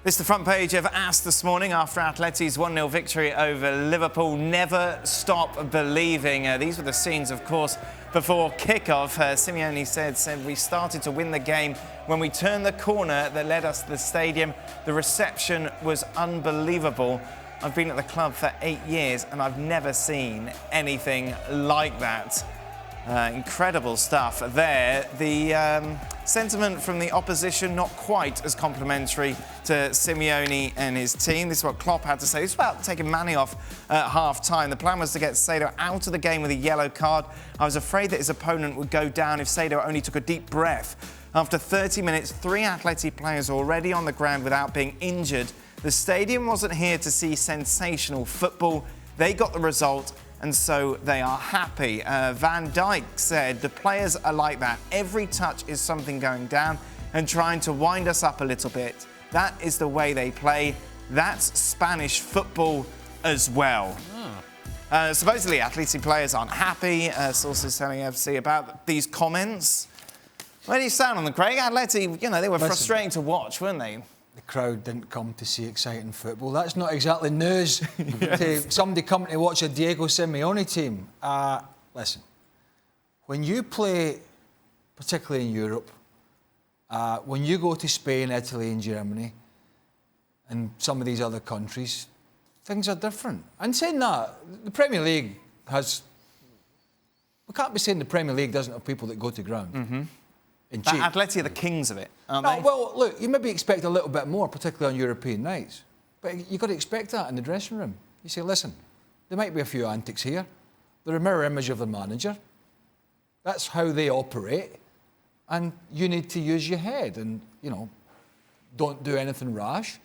This is the front page of AS this morning after Atleti's 1-0 victory over Liverpool. Never stop believing. These were the scenes, of course, before kick-off. Simeone said we started to win the game when we turned the corner that led us to the stadium. The reception was unbelievable. I've been at the club for 8 years and I've never seen anything like that. Incredible stuff there. The sentiment from the opposition not quite as complimentary to Simeone and his team. This is what Klopp had to say. This was about taking Manny off at half-time. The plan was to get Sado out of the game with a yellow card. I was afraid that his opponent would go down if Sado only took a deep breath. After 30 minutes, 3 Atleti players already on the ground without being injured. The stadium wasn't here to see sensational football. They got the result, and so they are happy. Van Dijk said, the players are like that. Every touch is something going down and trying to wind us up a little bit. That is the way they play. That's Spanish football as well. Supposedly, Atleti players aren't happy. Sources telling FC about these comments. Where do you stand on them, Craig? Atleti, they were frustrating to watch, weren't they? The crowd didn't come to see exciting football. That's not exactly news to somebody coming to watch a Diego Simeone team. Listen, when you play, particularly in Europe, when you go to Spain, Italy and Germany and some of these other countries, things are different. And saying that, the Premier League has... We can't be saying the Premier League doesn't have people that go to ground. Mm-hmm. Atleti are the kings of it, aren't they? Well, look, you maybe expect a little bit more, particularly on European nights. But you've got to expect that in the dressing room. You say, listen, there might be a few antics here. They're a mirror image of the manager. That's how they operate. And you need to use your head and, don't do anything rash.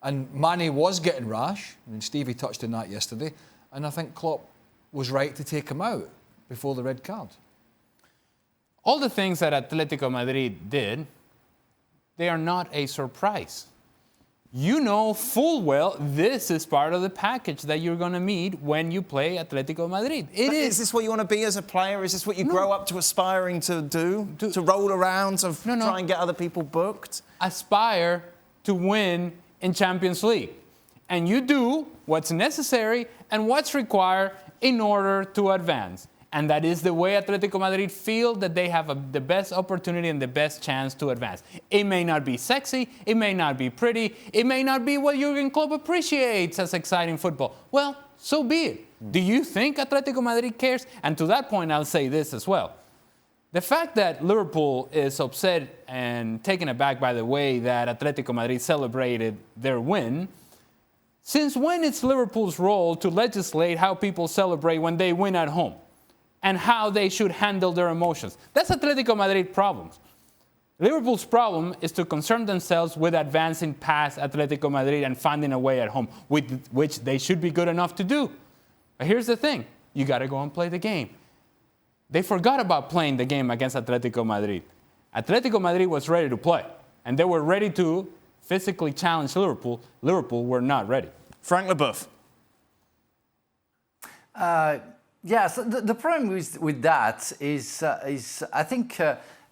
And Manny was getting rash. I mean, Stevie touched on that yesterday. And I think Klopp was right to take him out before the red card. All the things that Atlético Madrid did, they are not a surprise. You know full well this is part of the package that you're going to meet when you play Atlético Madrid. Is this what you want to be as a player? Is this what you grow up to aspiring to do? To roll around, to try and get other people booked? Aspire to win in Champions League. And you do what's necessary and what's required in order to advance. And that is the way Atlético Madrid feel that they have the best opportunity and the best chance to advance. It may not be sexy, it may not be pretty, it may not be what Jurgen Klopp appreciates as exciting football. Well, so be it. Do you think Atlético Madrid cares? And to that point, I'll say this as well. The fact that Liverpool is upset and taken aback by the way that Atlético Madrid celebrated their win, since when it's Liverpool's role to legislate how people celebrate when they win at home? And how they should handle their emotions. That's Atlético Madrid problems. Liverpool's problem is to concern themselves with advancing past Atlético Madrid and finding a way at home, which they should be good enough to do. But here's the thing. You got to go and play the game. They forgot about playing the game against Atlético Madrid. Atlético Madrid was ready to play, and they were ready to physically challenge Liverpool. Liverpool were not ready. Frank Leboeuf. Yes, the problem with that is I think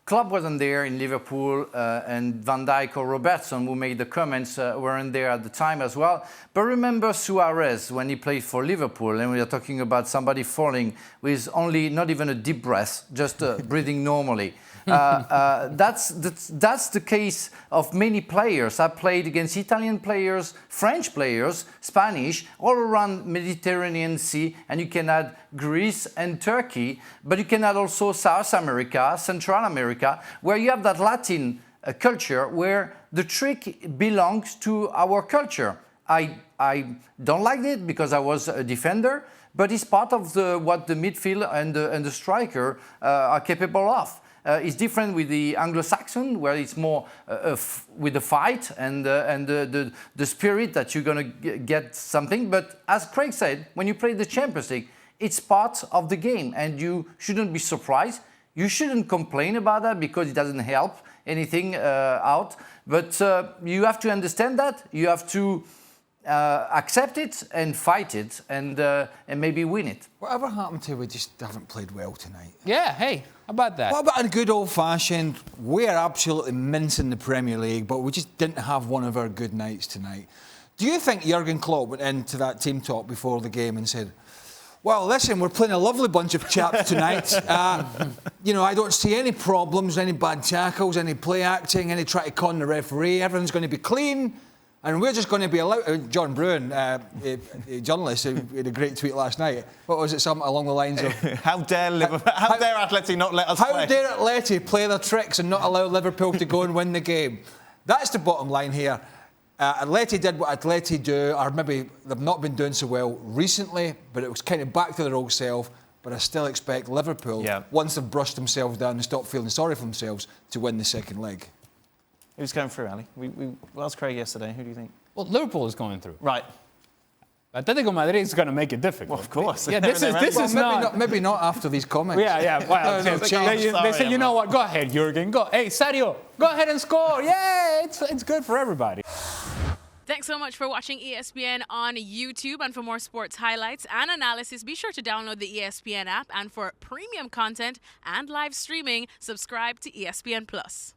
Klopp wasn't there in Liverpool and Van Dijk or Robertson, who made the comments, weren't there at the time as well. But remember Suarez when he played for Liverpool, and we are talking about somebody falling with only not even a deep breath, just breathing normally. That's the case of many players. I played against Italian players, French players, Spanish, all around Mediterranean Sea, and you can add Greece and Turkey, but you can add also South America, Central America, where you have that Latin culture where the trick belongs to our culture. I don't like it because I was a defender, but it's part of what the midfield and the striker are capable of. It's different with the Anglo-Saxon, where it's more with the fight and the spirit that you're going to get something. But as Craig said, when you play the Champions League, it's part of the game, and you shouldn't be surprised. You shouldn't complain about that because it doesn't help anything out. But you have to understand that. You have to accept it and fight it and maybe win it. Whatever happened to we just haven't played well tonight? Yeah, hey, how about that? What about a good old-fashioned, we're absolutely mincing the Premier League, but we just didn't have one of our good nights tonight? Do you think Jurgen Klopp went into that team talk before the game and said, well, listen, we're playing a lovely bunch of chaps tonight. You know, I don't see any problems, any bad tackles, any play acting, any try to con the referee. Everything's going to be clean. And we're just going to be allowed. John Bruin, a journalist, who had a great tweet last night. What was it? Something along the lines of, how dare Atleti not let us play? How dare Atleti play their tricks and not allow Liverpool to go and win the game? That's the bottom line here. Atleti did what Atleti do, or maybe they've not been doing so well recently, but it was kind of back to their old self. But I still expect Liverpool, once they've brushed themselves down and stopped feeling sorry for themselves, to win the second leg. Who's going through, Ali? We asked Craig yesterday. Who do you think? Well, Liverpool is going through. Right. Atletico Madrid is going to make it difficult. Well, of course. Yeah, this is not... Maybe not after these comments. Yeah. Well, they say, you know what? Go ahead, Jurgen. Go. Hey, Sadio, go ahead and score. Yeah, it's good for everybody. Thanks so much for watching ESPN on YouTube. And for more sports highlights and analysis, be sure to download the ESPN app. And for premium content and live streaming, subscribe to ESPN+.